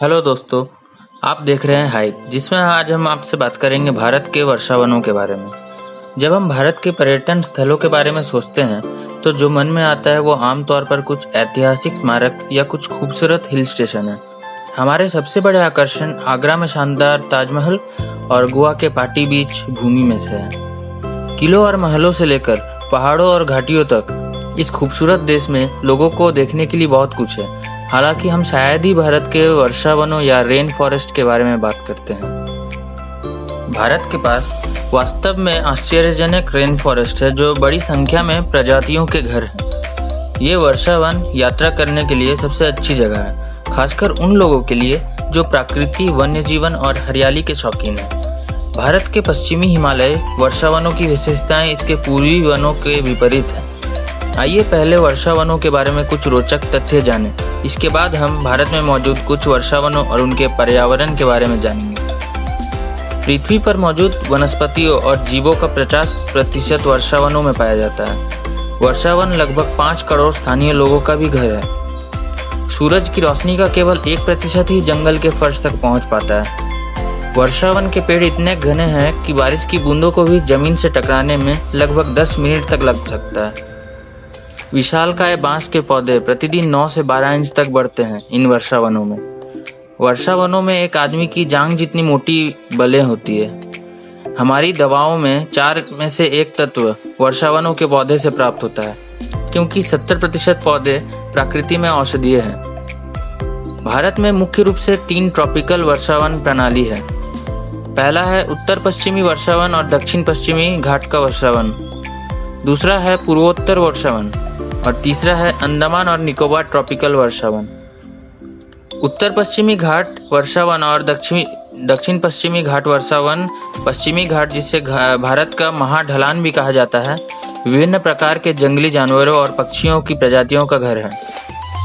Hello दोस्तों, आप देख रहे हैं हाइप, जिसमें आज हम आपसे बात करेंगे भारत के वर्षावनों के बारे में। जब हम भारत के पर्यटन स्थलों के बारे में सोचते हैं, तो जो मन में आता है वो आमतौर पर कुछ ऐतिहासिक स्मारक या कुछ खूबसूरत हिल स्टेशन है। हमारे सबसे बड़े आकर्षण आगरा में शानदार ताजमहल और गोवा के पाटी बीच भूमि में से है। किलों और महलों से लेकर पहाड़ों और घाटियों तक इस खूबसूरत देश में लोगों को देखने के लिए बहुत कुछ है। हालांकि हम शायद ही भारत के वर्षावनों या रेन फॉरेस्ट के बारे में बात करते हैं। भारत के पास वास्तव में आश्चर्यजनक रेन फॉरेस्ट है, जो बड़ी संख्या में प्रजातियों के घर हैं। ये वर्षावन यात्रा करने के लिए सबसे अच्छी जगह है, खासकर उन लोगों के लिए जो प्रकृति, वन्य जीवन और हरियाली के शौकीन हैं। भारत के पश्चिमी हिमालय वर्षावनों की विशेषताएं इसके पूर्वी वनों के विपरीत हैं। आइए पहले वर्षावनों के बारे में कुछ रोचक तथ्य जानें। इसके बाद हम भारत में मौजूद कुछ वर्षावनों और उनके पर्यावरण के बारे में जानेंगे। पृथ्वी पर मौजूद वनस्पतियों और जीवों का 50% वर्षावनों में पाया जाता है। वर्षावन लगभग 5 करोड़ स्थानीय लोगों का भी घर है। सूरज की रोशनी का केवल 1% ही जंगल के फर्श तक पहुंच पाता है। वर्षावन के पेड़ इतने घने हैं कि बारिश की बूंदों को भी जमीन से टकराने में लगभग 10 मिनट तक लग सकता है। विशालकाय बांस के पौधे प्रतिदिन 9 से 12 इंच तक बढ़ते हैं इन वर्षावनों में। वर्षावनों में एक आदमी की जांघ जितनी मोटी बलें होती है। हमारी दवाओं में 4 में से 1 तत्व वर्षावनों के पौधे से प्राप्त होता है, क्योंकि 70% पौधे प्रकृति में औषधीय हैं। भारत में मुख्य रूप से 3 ट्रॉपिकल वर्षावन प्रणाली है। पहला है उत्तर पश्चिमी वर्षावन और दक्षिण पश्चिमी घाट का वर्षावन। दूसरा है पूर्वोत्तर वर्षावन और तीसरा है अंडमान और निकोबार ट्रॉपिकल वर्षावन। उत्तर पश्चिमी घाट वर्षावन और दक्षिण पश्चिमी घाट वर्षावन, पश्चिमी घाट जिसे भारत का महाढलान भी कहा जाता है, विभिन्न प्रकार के जंगली जानवरों और पक्षियों की प्रजातियों का घर है।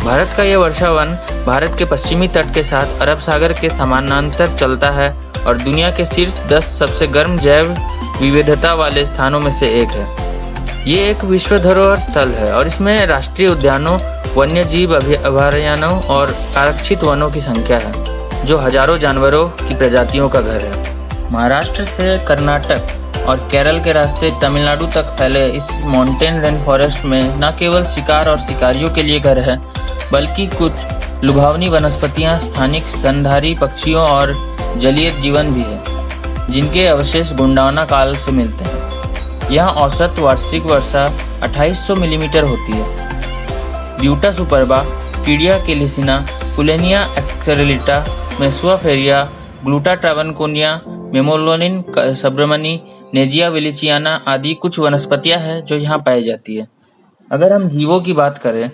भारत का यह वर्षावन भारत के पश्चिमी तट के साथ अरब सागर के समानांतर चलता है और दुनिया के शीर्ष 10 सबसे गर्म जैव विविधता वाले स्थानों में से एक है। ये एक विश्व धरोहर स्थल है और इसमें राष्ट्रीय उद्यानों, वन्य जीव अभयारण्यों और आरक्षित वनों की संख्या है, जो हजारों जानवरों की प्रजातियों का घर है। महाराष्ट्र से कर्नाटक और केरल के रास्ते तमिलनाडु तक फैले इस माउंटेन रेन फॉरेस्ट में न केवल शिकार और शिकारियों के लिए घर है, बल्कि कुछ लुभावनी वनस्पतियां, स्थानिक स्तनधारी पक्षियों और जलीय जीवन भी है, जिनके अवशेष गोंडवाना काल से मिलते हैं। यहाँ औसत वार्षिक वर्षा 2800 मिलीमीटर होती है। ब्यूटा सुपरबा, कीडिया केलिसिना, पुलेनिया एक्सकरेलिटा, मेसुआ फेरिया, ग्लूटा ट्रावनकोनिया, मेमोलोनिन सब्रमनी, नेजिया वेलिचियाना आदि कुछ वनस्पतियां हैं जो यहाँ पाई जाती है। अगर हम जीवों की बात करें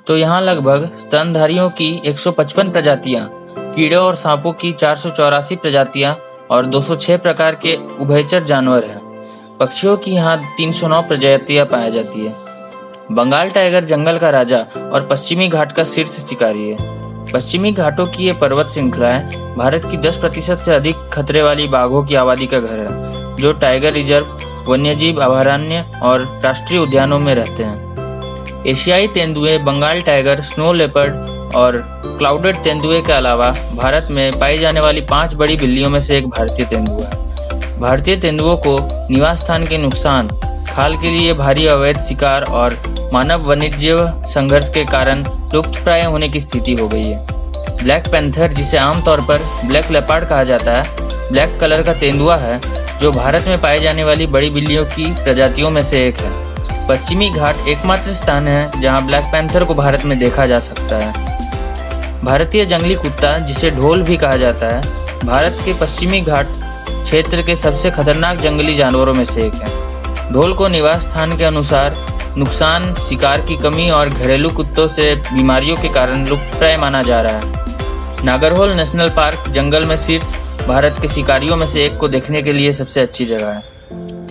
तो यहाँ लगभग स्तनधारियों की 155 प्रजातियाँ, कीड़ों और सांपों की 484 प्रजातियाँ और 206 प्रकार के उभयचर जानवर हैं। पक्षियों की यहाँ 309 प्रजातियां पाई जाती है। बंगाल टाइगर जंगल का राजा और पश्चिमी घाट का शीर्ष शिकारी है। पश्चिमी घाटों की ये पर्वत श्रृंखलाएं भारत की 10% से अधिक खतरे वाली बाघों की आबादी का घर है, जो टाइगर रिजर्व, वन्यजीव अभयारण्य और राष्ट्रीय उद्यानों में रहते हैं। एशियाई तेंदुए, बंगाल टाइगर, स्नो लेपर्ड और क्लाउडेड तेंदुए के अलावा भारत में पाई जाने वाली 5 बड़ी बिल्लियों में से एक भारतीय तेंदुआ है। भारतीय तेंदुओं को निवास स्थान के नुकसान, खाल के लिए भारी अवैध शिकार और मानव वन्यजीव संघर्ष के कारण लुप्तप्राय होने की स्थिति हो गई है। ब्लैक पैंथर, जिसे आमतौर पर ब्लैक लेपर्ड कहा जाता है, ब्लैक कलर का तेंदुआ है जो भारत में पाई जाने वाली बड़ी बिल्लियों की प्रजातियों में से एक है। पश्चिमी घाट एकमात्र स्थान है जहां ब्लैक पैंथर को भारत में देखा जा सकता है। भारतीय जंगली कुत्ता, जिसे ढोल भी कहा जाता है, भारत के पश्चिमी घाट क्षेत्र के सबसे खतरनाक जंगली जानवरों में से एक है। ढोल को निवास स्थान के अनुसार नुकसान, शिकार की कमी और घरेलू कुत्तों से बीमारियों के कारण लुप्तप्राय माना जा रहा है। नागरहोल नेशनल पार्क जंगल में शीर्ष भारत के शिकारियों में से एक को देखने के लिए सबसे अच्छी जगह है।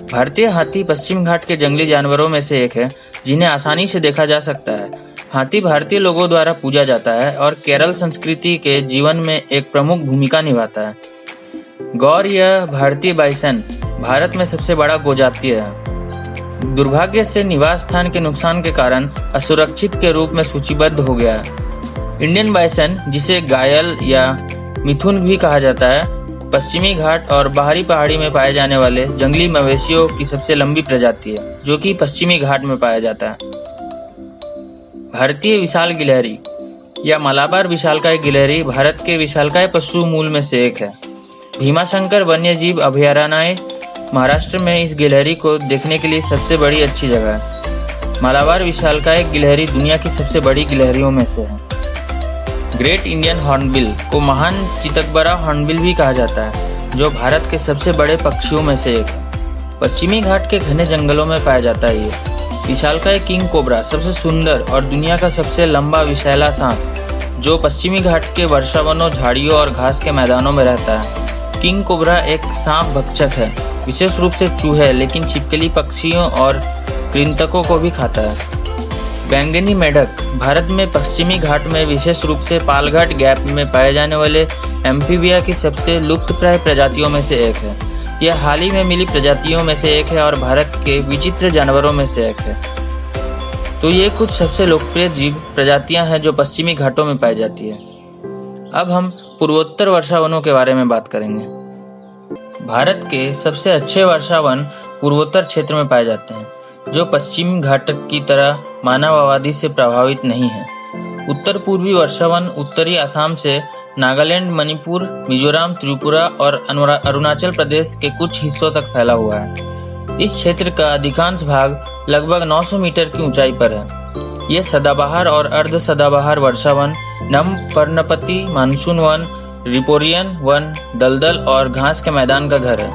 भारतीय हाथी पश्चिम घाट के जंगली जानवरों में से एक है, जिन्हें आसानी से देखा जा सकता है। हाथी भारतीय लोगों द्वारा पूजा जाता है और केरल संस्कृति के जीवन में एक प्रमुख भूमिका निभाता है। गौर या भारतीय बाइसन भारत में सबसे बड़ा गोजातीय है। दुर्भाग्य से निवास स्थान के नुकसान के कारण असुरक्षित के रूप में सूचीबद्ध हो गया है। इंडियन बाइसन, जिसे गायल या मिथुन भी कहा जाता है, पश्चिमी घाट और बाहरी पहाड़ी में पाए जाने वाले जंगली मवेशियों की सबसे लंबी प्रजाति है, जो कि पश्चिमी घाट में पाया जाता है। भारतीय विशाल गिलहरी या मलाबार विशालकाय गिलहरी भारत के विशालकाय पशु मूल में से एक है। भीमाशंकर वन्यजीव अभयारण्य महाराष्ट्र में इस गिलहरी को देखने के लिए सबसे बड़ी अच्छी जगह है। मलाबार विशालकाय गिलहरी दुनिया की सबसे बड़ी गिलहरियों में से है। ग्रेट इंडियन हॉर्नबिल को महान चितकबरा हॉर्नबिल भी कहा जाता है, जो भारत के सबसे बड़े पक्षियों में से एक है। पश्चिमी घाट के घने जंगलों में पाया जाता है। ये विशालकाय किंग कोबरा सबसे सुंदर और दुनिया का सबसे लंबा विषैला सांप, जो पश्चिमी घाट के वर्षावनों, झाड़ियों और घास के मैदानों में रहता है। किंग कोबरा एक सांप भक्षक है, विशेष रूप से चूहे, लेकिन छिपकली पक्षियों और कृंतकों को भी खाता है। बैंगनी मेढक भारत में पश्चिमी घाट में विशेष रूप से पालघाट गैप में पाए जाने वाले एम्फीबिया की सबसे लुप्तप्राय प्रजातियों में से एक है। यह हाल ही में मिली प्रजातियों में से एक है और भारत के विचित्र जानवरों में से एक है। तो ये कुछ सबसे लोकप्रिय जीव प्रजातियां हैं जो पश्चिमी घाटों में पाई जाती है। अब हम पूर्वोत्तर वर्षावनों के बारे में बात करेंगे। भारत के सबसे अच्छे वर्षावन पूर्वोत्तर क्षेत्र में पाए जाते हैं, जो पश्चिमी घाट की तरह मानव आबादी से प्रभावित नहीं है। उत्तर पूर्वी वर्षावन उत्तरी असम से नागालैंड, मणिपुर, मिजोरम, त्रिपुरा और अरुणाचल प्रदेश के कुछ हिस्सों तक फैला हुआ है। इस क्षेत्र का अधिकांश भाग लगभग 900 मीटर की ऊंचाई पर है। ये सदाबहार और अर्ध सदाबहार वर्षावन, नम पर्णपति, मानसून वन, रिपोरियन वन, दलदल और घास के मैदान का घर है।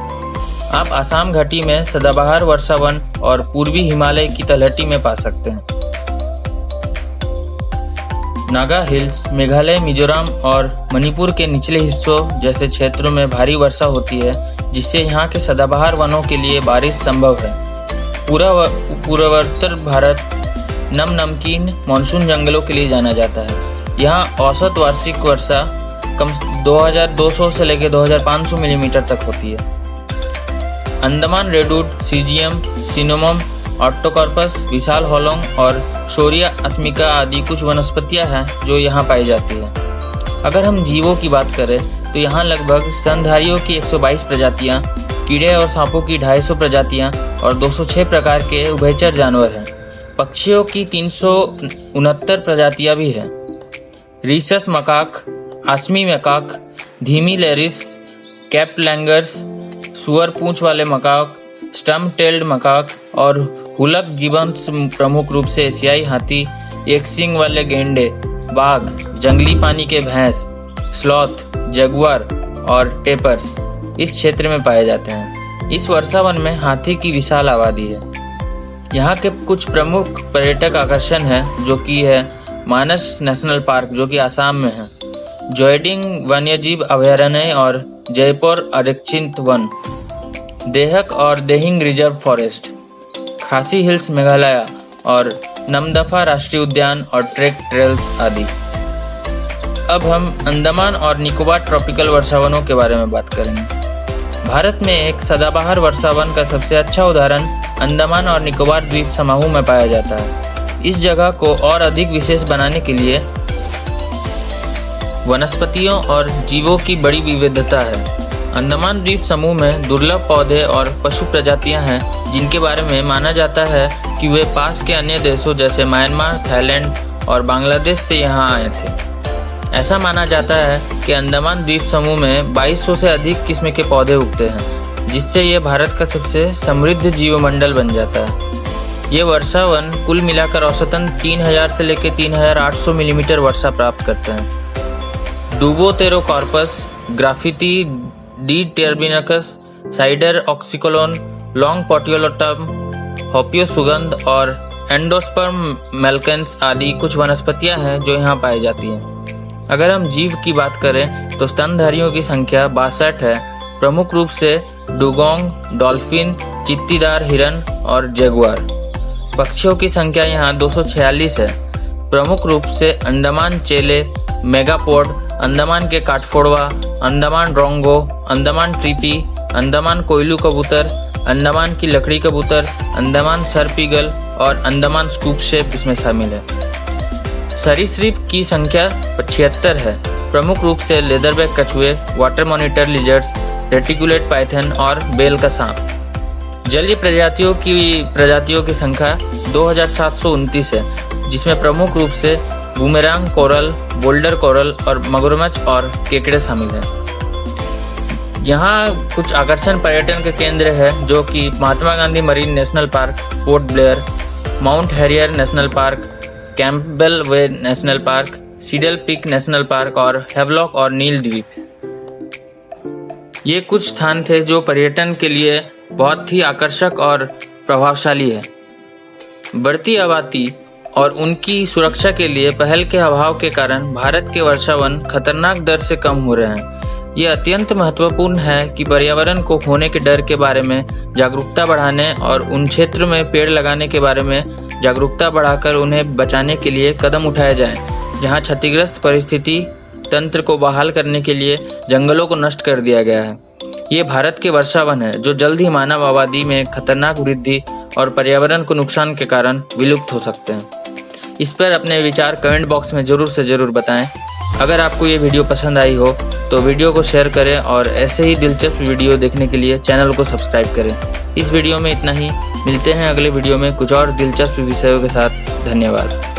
आप आसाम घाटी में सदाबहार वर्षावन और पूर्वी हिमालय की तलहटी में पा सकते हैं। नागा हिल्स, मेघालय, मिजोरम और मणिपुर के निचले हिस्सों जैसे क्षेत्रों में भारी वर्षा होती है, जिससे यहाँ के सदाबहार वनों के लिए बारिश संभव है। पूर्वोत्तर भारत नमकीन मानसून जंगलों के लिए जाना जाता है। यहाँ औसत वार्षिक वर्षा कम 2200 से लेकर 2500 मिलीमीटर तक होती है। अंडमान रेडवुड, सीजियम, सिनेमम, ऑक्टोकॉर्पस, विशाल होलोंग और शोरिया अस्मिका आदि कुछ वनस्पतियां हैं जो यहाँ पाई जाती है। अगर हम जीवों की बात करें तो यहाँ लगभग स्तनधारियों की 122 प्रजातियाँ, कीड़े और सांपों की 250 प्रजातियाँ और 206 प्रकार के उभयचर जानवर हैं। पक्षियों की 369 प्रजातियाँ भी हैं। रीसस मकाक, आसमी मकाक, धीमी लेरिस, कैप लैंगर्स, सुअर पूंछ वाले मकाक, स्टम्प टेल्ड मकाक और हुलक गिबन्स प्रमुख रूप से एशियाई हाथी, एक सींग वाले गेंडे, बाघ, जंगली पानी के भैंस, स्लॉथ, जगुआर और टेपर्स इस क्षेत्र में पाए जाते हैं। इस वर्षावन में हाथी की विशाल आबादी है। यहाँ के कुछ प्रमुख पर्यटक आकर्षण हैं, जो कि है मानस नेशनल पार्क, जो कि आसाम में है, जोयडिंग वन्यजीव अभयारण्य और जयपुर आरक्षित वन, देहक और देहिंग रिजर्व फॉरेस्ट, खासी हिल्स मेघालय और नमदफा राष्ट्रीय उद्यान और ट्रेक ट्रेल्स आदि। अब हम अंडमान और निकोबार ट्रॉपिकल वर्षावनों के बारे में बात करेंगे। भारत में एक सदाबहार वर्षावन का सबसे अच्छा उदाहरण अंडमान और निकोबार द्वीप समूह में पाया जाता है। इस जगह को और अधिक विशेष बनाने के लिए वनस्पतियों और जीवों की बड़ी विविधता है। अंडमान द्वीप समूह में दुर्लभ पौधे और पशु प्रजातियां हैं, जिनके बारे में माना जाता है कि वे पास के अन्य देशों जैसे म्यांमार, थाईलैंड और बांग्लादेश से यहाँ आए थे। ऐसा माना जाता है कि अंडमान द्वीप समूह में 2200 से अधिक किस्म के पौधे उगते हैं, जिससे ये भारत का सबसे समृद्ध जीवमंडल बन जाता है। ये वर्षावन कुल मिलाकर औसतन 3000 से लेकर 3800 मिलीमीटर वर्षा प्राप्त करते हैं। डुबोथेरोकॉर्पस, ग्राफिटी, डी टर्बिनकस, साइडर ऑक्सिकोलोन, लॉन्ग पोटियोलोटम, होपियो सुगंध और एंडोस्पर्म मेल्केंस आदि कुछ वनस्पतियां हैं जो यहाँ पाई जाती हैं। अगर हम जीव की बात करें तो स्तनधारियों की संख्या 62 है, प्रमुख रूप से डुगोंग, डॉल्फिन, चित्तीदार हिरन और जगुआर। पक्षियों की संख्या यहाँ 246 है, प्रमुख रूप से अंडमान चेले, मेगापोड, अंडमान के काठफोड़वा, अंडमान ड्रोंगो, अंडमान ट्रिपी, अंडमान कोयलू कबूतर, अंडमान की लकड़ी कबूतर, अंडमान सर्प ईगल और अंडमान स्कूप शेप इसमें शामिल है। सरीसृप की संख्या 76 है, प्रमुख रूप से लेदरबैक कछुए, water monitor lizards, reticulate Python और बेल का सांप। जलीय प्रजातियों की संख्या 2729 है, जिसमें प्रमुख रूप से बूमेरांग कोरल, बोल्डर कोरल और मगरमच्छ और केकड़े शामिल हैं। यहाँ कुछ आकर्षण पर्यटन के केंद्र है, जो कि Mahatma Gandhi marine national park, Port Blair, Mount Harriet national park, Campbell Bay national park, Saddle Peak national park और हेवलॉक और नील द्वीप। ये कुछ स्थान थे जो पर्यटन के लिए बहुत ही आकर्षक और प्रभावशाली है। बढ़ती आबादी और उनकी सुरक्षा के लिए पहल के अभाव के कारण भारत के वर्षावन खतरनाक दर से कम हो रहे हैं। ये अत्यंत महत्वपूर्ण है कि पर्यावरण को खोने के डर के बारे में जागरूकता बढ़ाने और उन क्षेत्र में पेड़ लगाने के बारे में जागरूकता बढ़ाकर उन्हें बचाने के लिए कदम उठाए जाएं, जहां क्षतिग्रस्त परिस्थिति तंत्र को बहाल करने के लिए जंगलों को नष्ट कर दिया गया है। ये भारत के वर्षावन है जो जल्द ही मानव आबादी में खतरनाक वृद्धि और पर्यावरण को नुकसान के कारण विलुप्त हो सकते हैं। इस पर अपने विचार कमेंट बॉक्स में जरूर से जरूर बताएं। अगर आपको ये वीडियो पसंद आई हो तो वीडियो को शेयर करें और ऐसे ही दिलचस्प वीडियो देखने के लिए चैनल को सब्सक्राइब करें। इस वीडियो में इतना ही। मिलते हैं अगले वीडियो में कुछ और दिलचस्प विषयों के साथ। धन्यवाद।